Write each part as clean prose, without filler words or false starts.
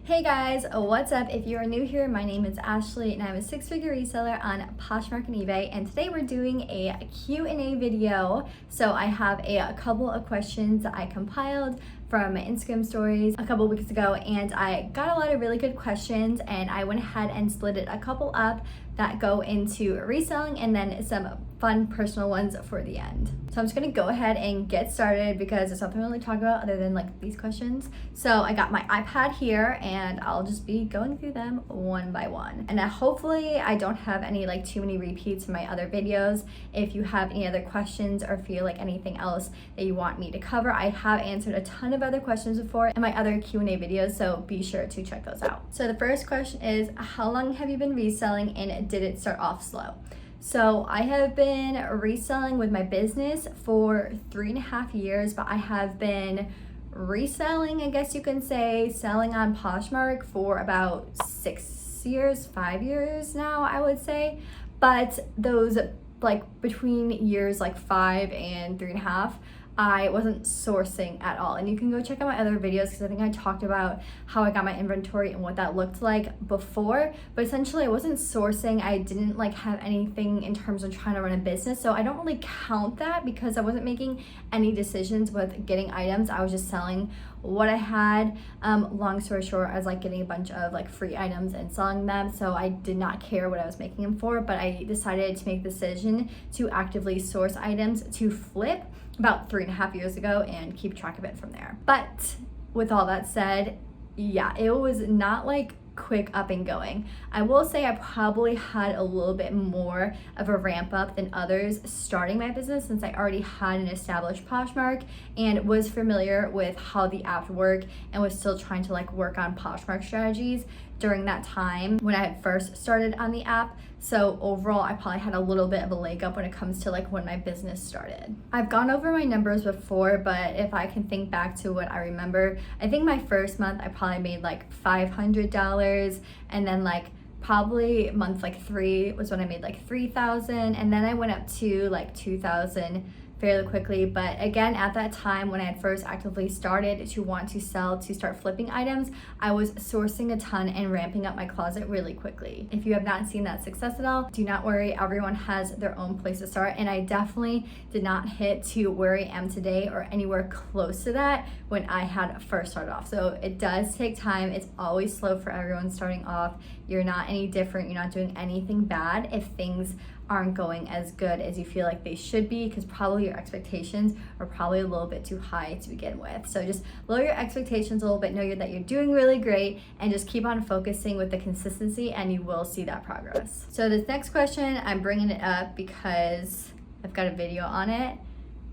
Hey guys, what's up? If you are new here, my name is Ashley and I'm a six-figure reseller on Poshmark and eBay, and today we're doing a Q&A video. So I have a couple of questions that I compiled from my Instagram stories a couple weeks ago, and I got a lot of really good questions, and I went ahead and split it a couple up that go into reselling and then some fun personal ones for the end. So I'm just gonna go ahead and get started because there's nothing really to talk about other than like these questions. So I got my iPad here and I'll just be going through them one by one. And hopefully I don't have any like too many repeats from my other videos. If you have any other questions or feel like anything else that you want me to cover, I have answered a ton of other questions before in my other Q&A videos, so be sure to check those out. So the first question is, how long have you been reselling and did it start off slow? So I have been reselling with my business for 3.5 years, but I have been reselling, I guess you can say, selling on Poshmark for about 5 years now, I would say. But those like between years like 5 and 3.5, I wasn't sourcing at all. And you can go check out my other videos because I think I talked about how I got my inventory and what that looked like before. But essentially I wasn't sourcing. I didn't like have anything in terms of trying to run a business. So I don't really count that because I wasn't making any decisions with getting items. I was just selling what I had. Long story short, I was like getting a bunch of like free items and selling them. So I did not care what I was making them for, but I decided to make the decision to actively source items to flip about 3.5 years ago and keep track of it from there. But with all that said, yeah, it was not like quick up and going. I will say I probably had a little bit more of a ramp up than others starting my business since I already had an established Poshmark and was familiar with how the app worked and was still trying to like work on Poshmark strategies during that time when I had first started on the app. So overall, I probably had a little bit of a leg up when it comes to like when my business started. I've gone over my numbers before, but if I can think back to what I remember, I think my first month I probably made like $500, and then like probably month like 3 was when I made like 3,000, and then I went up to like 2,000 fairly quickly. But again, at that time when I had first actively started to want to sell, to start flipping items, I was sourcing a ton and ramping up my closet really quickly. If you have not seen that success at all, do not worry, everyone has their own place to start, and I definitely did not hit to where I am today or anywhere close to that when I had first started off. So it does take time. It's always slow for everyone starting off. You're not any different. You're not doing anything bad if things aren't going as good as you feel like they should be, because probably your expectations are probably a little bit too high to begin with. So just lower your expectations a little bit, know that you're doing really great, and just keep on focusing with the consistency and you will see that progress. So this next question, I'm bringing it up because I've got a video on it,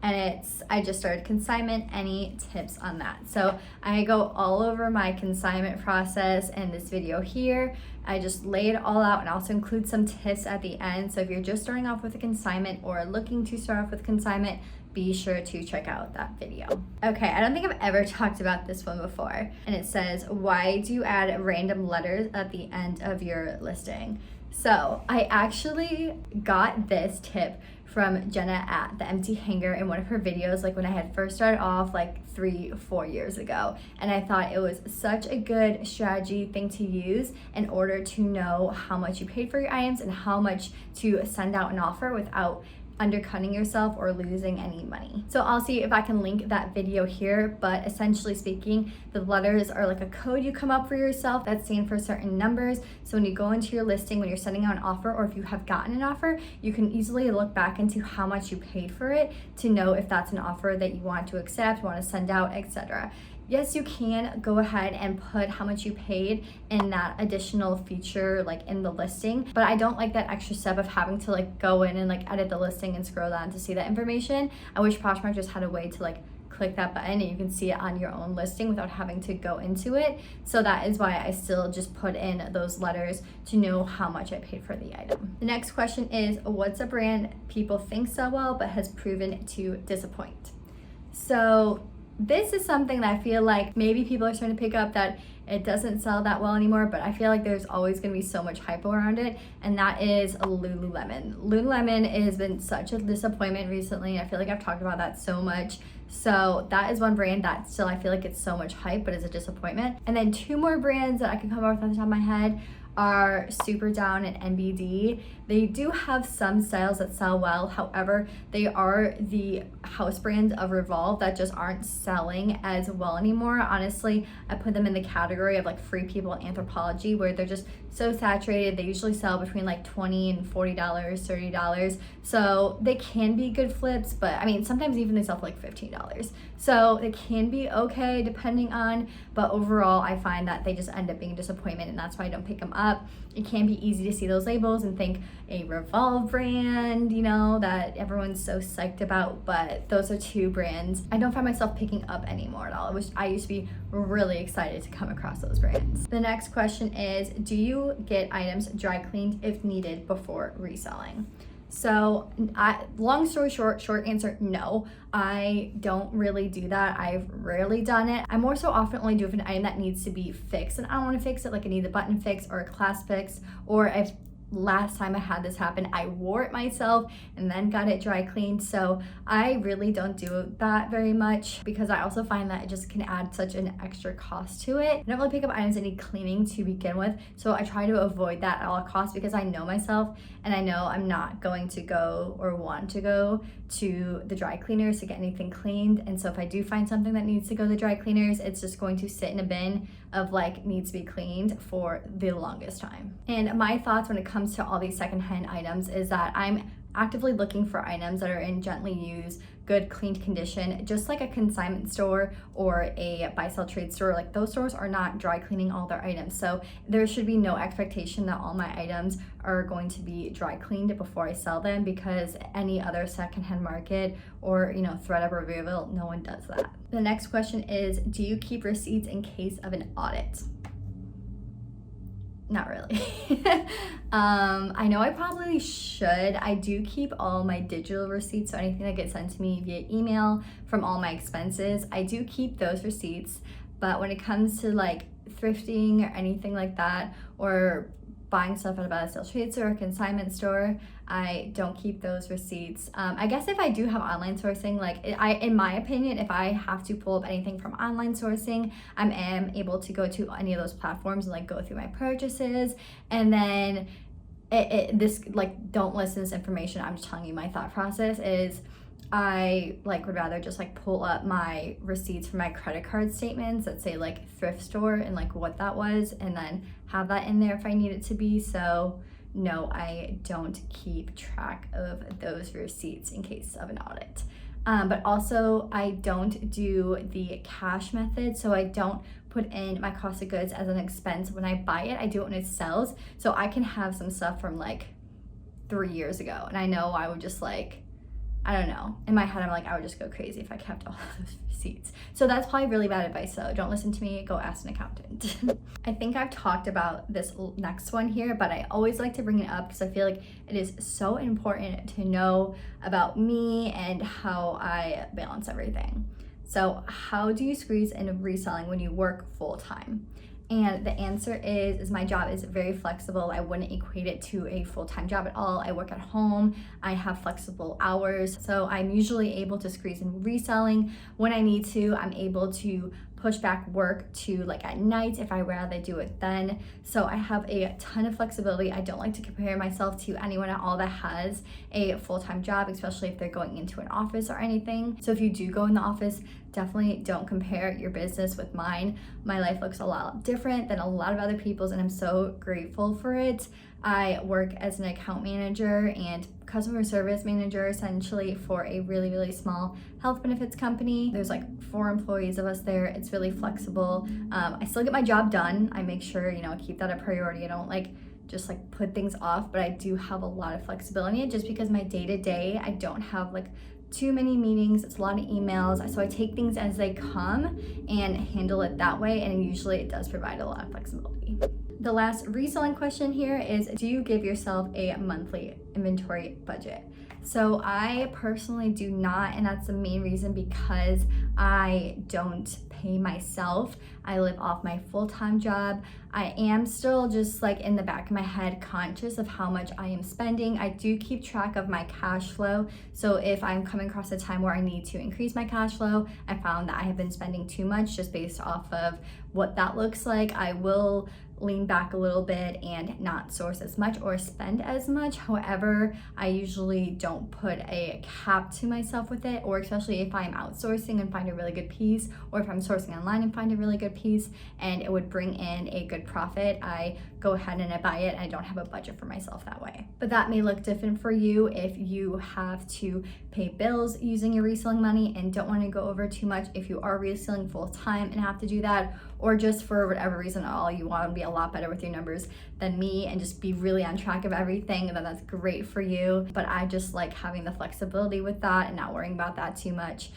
and it's, I just started Consignment. Any tips on that? So I go all over my consignment process in this video here. I just lay it all out and also include some tips at the end. So if you're just starting off with a consignment or looking to start off with consignment, be sure to check out that video. Okay, I don't think I've ever talked about this one before. And it says, why do you add random letters at the end of your listing? So I actually got this tip from Jenna at The Empty Hanger in one of her videos, like when I had first started off like 3-4 years ago. And I thought it was such a good strategy thing to use in order to know how much you paid for your items and how much to send out an offer without undercutting yourself or losing any money. So I'll see if I can link that video here, but essentially speaking, the letters are like a code you come up for yourself that stand for certain numbers. So when you go into your listing, when you're sending out an offer, or if you have gotten an offer, you can easily look back into how much you paid for it to know if that's an offer that you want to accept, want to send out, etc. Yes, you can go ahead and put how much you paid in that additional feature like in the listing, but I don't like that extra step of having to like go in and like edit the listing and scroll down to see that information. I wish Poshmark just had a way to like click that button and you can see it on your own listing without having to go into it. So that is why I still just put in those letters to know how much I paid for the item. The next question is, what's a brand people think sell well but has proven to disappoint? So this is something that I feel like maybe people are starting to pick up, that it doesn't sell that well anymore, but I feel like there's always going to be so much hype around it, and that is Lululemon. Lululemon has been such a disappointment recently. I feel like I've talked about that so much So that is one brand that still I feel like it's so much hype, but is a disappointment. And then 2 more brands that I can come up with off the top of my head are Super Down and NBD. They do have some styles that sell well. However, they are the house brands of Revolve that just aren't selling as well anymore. Honestly, I put them in the category of like Free People Anthropology, where they're just so saturated. They usually sell between like $20 and $40, $30. So they can be good flips, but I mean, sometimes even they sell for like $15. So they can be okay depending on, but overall I find that they just end up being a disappointment, and that's why I don't pick them up. It can be easy to see those labels and think a Revolve brand, you know, that everyone's so psyched about, but those are 2 brands I don't find myself picking up anymore at all. I used to be really excited to come across those brands. The next question is, do you get items dry cleaned if needed before reselling? So long story short answer, no, I don't really do that. I've rarely done it. I more so often only do if an item that needs to be fixed, and I don't want to fix it, like it needs a button fix or a clasp fix, or if last time I had this happen, I wore it myself and then got it dry cleaned. So I really don't do that very much, because I also find that it just can add such an extra cost to it. I don't really pick up items that need cleaning to begin with, so I try to avoid that at all costs, because I know myself and I know I'm not going to go or want to go to the dry cleaners to get anything cleaned. And so if I do find something that needs to go to the dry cleaners, it's just going to sit in a bin of like needs to be cleaned for the longest time. And my thoughts when it comes to all these secondhand items is that I'm actively looking for items that are in gently used, good cleaned condition, just like a consignment store or a buy sell trade store. Like those stores are not dry cleaning all their items, so there should be no expectation that all my items are going to be dry cleaned before I sell them, because any other secondhand market or ThredUp or Reveal, no one does that. The next question is, do you keep receipts in case of an audit? Not really. I know I probably should. I do keep all my digital receipts, so anything that gets sent to me via email from all my expenses, I do keep those receipts. But when it comes to like thrifting or anything like that, or buying stuff at a buy sell trade store or consignment store, I don't keep those receipts. I guess if I do have online sourcing, like in my opinion, if I have to pull up anything from online sourcing, I am able to go to any of those platforms and like go through my purchases, and then this like, don't listen to this information, I'm just telling you my thought process is, I like would rather just like pull up my receipts for my credit card statements that say like thrift store and like what that was, and then have that in there if I need it to be. So no, I don't keep track of those receipts in case of an audit. But also I don't do the cash method, so I don't put in my cost of goods as an expense when I buy it. I do it when it sells. So I can have some stuff from like 3 years ago, and I know I would just like, I don't know, in my head I'm like, I would just go crazy if I kept all of those receipts. So that's probably really bad advice, so don't listen to me, go ask an accountant. I think I've talked about this next one here, but I always like to bring it up because I feel like it is so important to know about me and how I balance everything. So how do you squeeze in reselling when you work full-time? And the answer is my job is very flexible. I wouldn't equate it to a full-time job at all. I work at home, I have flexible hours, so I'm usually able to squeeze in reselling when I need to. I'm able to push back work to like at night if I rather do it then. So I have a ton of flexibility. I don't like to compare myself to anyone at all that has a full-time job, especially if they're going into an office or anything. So if you do go in the office, definitely don't compare your business with mine. My life looks a lot different than a lot of other people's, and I'm so grateful for it. I work as an account manager and customer service manager essentially for a really, really small health benefits company. There's like 4 employees of us there. It's really flexible. I still get my job done. I make sure, keep that a priority. I don't just put things off, but I do have a lot of flexibility just because my day-to-day, I don't have too many meetings. It's a lot of emails, so I take things as they come and handle it that way, and usually it does provide a lot of flexibility. The last reselling question here is, do you give yourself a monthly inventory budget? So I personally do not, and that's the main reason because I don't pay myself. I live off my full-time job. I am still just like in the back of my head conscious of how much I am spending. I do keep track of my cash flow. So if I'm coming across a time where I need to increase my cash flow, I found that I have been spending too much just based off of what that looks like, I will lean back a little bit and not source as much or spend as much. However, I usually don't put a cap to myself with it, or especially if I'm outsourcing and find a really good piece, or if I'm sourcing online and find a really good piece and it would bring in a good profit, I go ahead and I buy it. I don't have a budget for myself that way. But that may look different for you if you have to pay bills using your reselling money and don't want to go over too much, if you are reselling full time and have to do that, or just for whatever reason all you want to be a lot better with your numbers than me and just be really on track of everything, then that's great for you. But I just like having the flexibility with that and not worrying about that too much,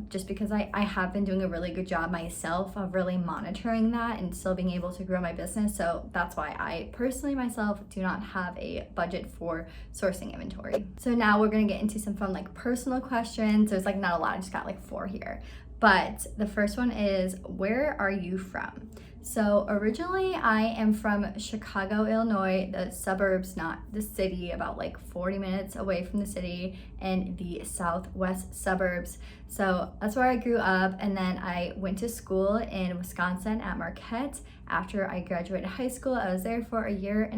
just because I have been doing a really good job myself of really monitoring that and still being able to grow my business. So that's why I personally myself do not have a budget for sourcing inventory. So now we're gonna get into some fun like personal questions. There's like not a lot, I just got like 4 here. But the first one is, where are you from? So originally I am from Chicago, Illinois, the suburbs, not the city, about like 40 minutes away from the city in the southwest suburbs. So that's where I grew up, and then I went to school in Wisconsin at Marquette. After I graduated high school, I was there for 1.5 years,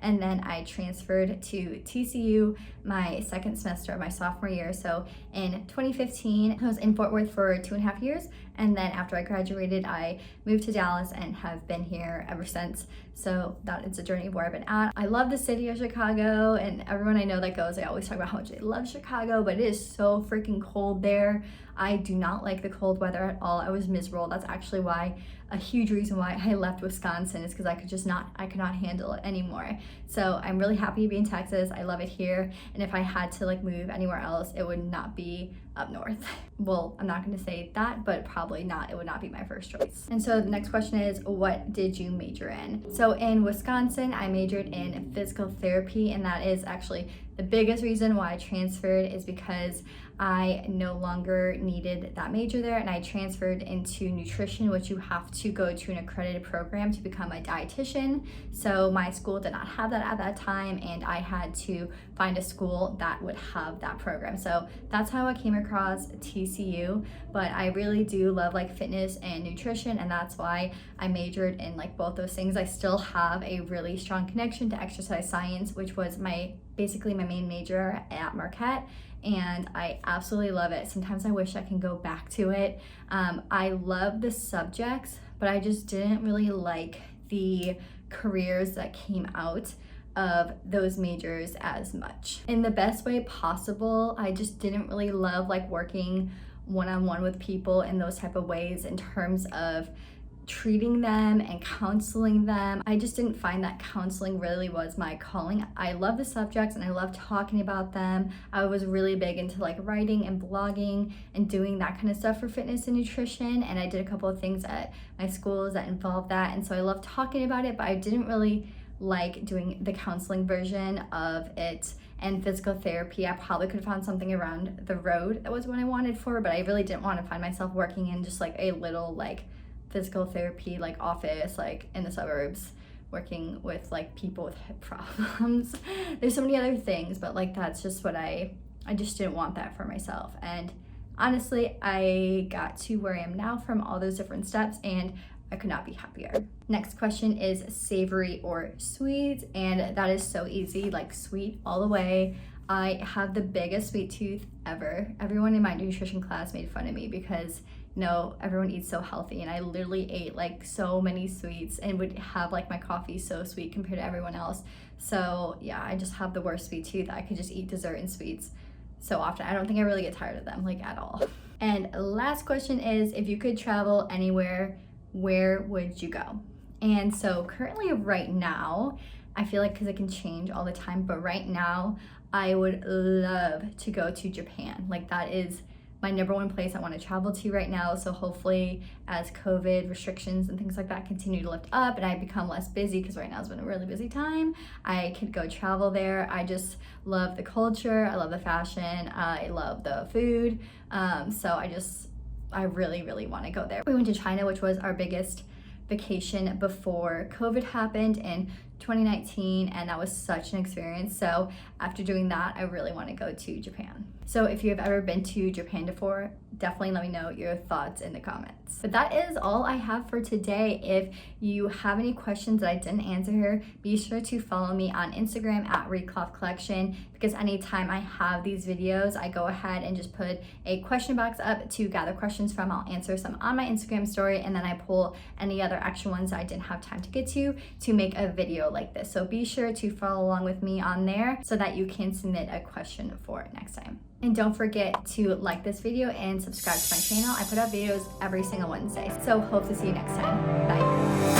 and then I transferred to TCU my second semester of my sophomore year. So in 2015, I was in Fort Worth for 2.5 years, and then after I graduated, I moved to Dallas and have been here ever since. So that is a journey where I've been at. I love the city of Chicago, and everyone I know that goes, I always talk about how much they love Chicago, but it is so freaking cold there. I do not like the cold weather at all. I was miserable. That's actually why, a huge reason why I left Wisconsin is because I could not handle it anymore. So I'm really happy to be in Texas. I love it here. And if I had to like move anywhere else, it would not be up north. Well, I'm not gonna say that, but probably not, it would not be my first choice. And so the next question is, what did you major in? So in Wisconsin, I majored in physical therapy, and that is actually the biggest reason why I transferred, is because I no longer needed that major there, and I transferred into nutrition, which you have to go to an accredited program to become a dietitian. So my school did not have that at that time, and I had to find a school that would have that program. So that's how I came across TCU. But I really do love like fitness and nutrition, and that's why I majored in like both those things. I still have a really strong connection to exercise science, which was basically my main major at Marquette, and I absolutely love it. Sometimes I wish I can go back to it. I love the subjects, but I just didn't really like the careers that came out of those majors as much. In the best way possible, I just didn't really love like working one-on-one with people in those type of ways, in terms of treating them and counseling them. I just didn't find that counseling really was my calling. I love the subjects and I love talking about them. I was really big into like writing and blogging and doing that kind of stuff for fitness and nutrition, and I did a couple of things at my schools that involved that, and so I love talking about it, but I didn't really like doing the counseling version of it. And physical therapy, I probably could have found something around the road that was what I wanted for, but I really didn't want to find myself working in just like a little like physical therapy like office like in the suburbs, working with like people with hip problems. There's so many other things, but like that's just what I just didn't want that for myself. And honestly, I got to where I am now from all those different steps, and I could not be happier. Next question is savory or sweet, and that is so easy, like sweet all the way. I have the biggest sweet tooth ever. Everyone in my nutrition class made fun of me because everyone eats so healthy, and I literally ate like so many sweets and would have like my coffee so sweet compared to everyone else. So yeah, I just have the worst sweet tooth. I could just eat dessert and sweets so often. I don't think I really get tired of them like at all. And last question is, if you could travel anywhere, where would you go? And so currently right now, I feel like, because it can change all the time, but right now I would love to go to Japan. Like that is my number one place I want to travel to right now. So hopefully as COVID restrictions and things like that continue to lift up and I become less busy, because right now has been a really busy time, I could go travel there. I just love the culture, I love the fashion, I love the food. So I really want to go there. We went to China, which was our biggest vacation before COVID happened in 2019, and that was such an experience. So after doing that, I really want to go to Japan. So if you have ever been to Japan before, definitely let me know your thoughts in the comments. But that is all I have for today. If you have any questions that I didn't answer here, be sure to follow me on Instagram at ReCloth Collection, because anytime I have these videos, I go ahead and just put a question box up to gather questions from. I'll answer some on my Instagram story, and then I pull any other extra ones that I didn't have time to get to make a video like this. So be sure to follow along with me on there so that you can submit a question for next time. And don't forget to like this video and subscribe to my channel. I put out videos every single Wednesday. So hope to see you next time. Bye.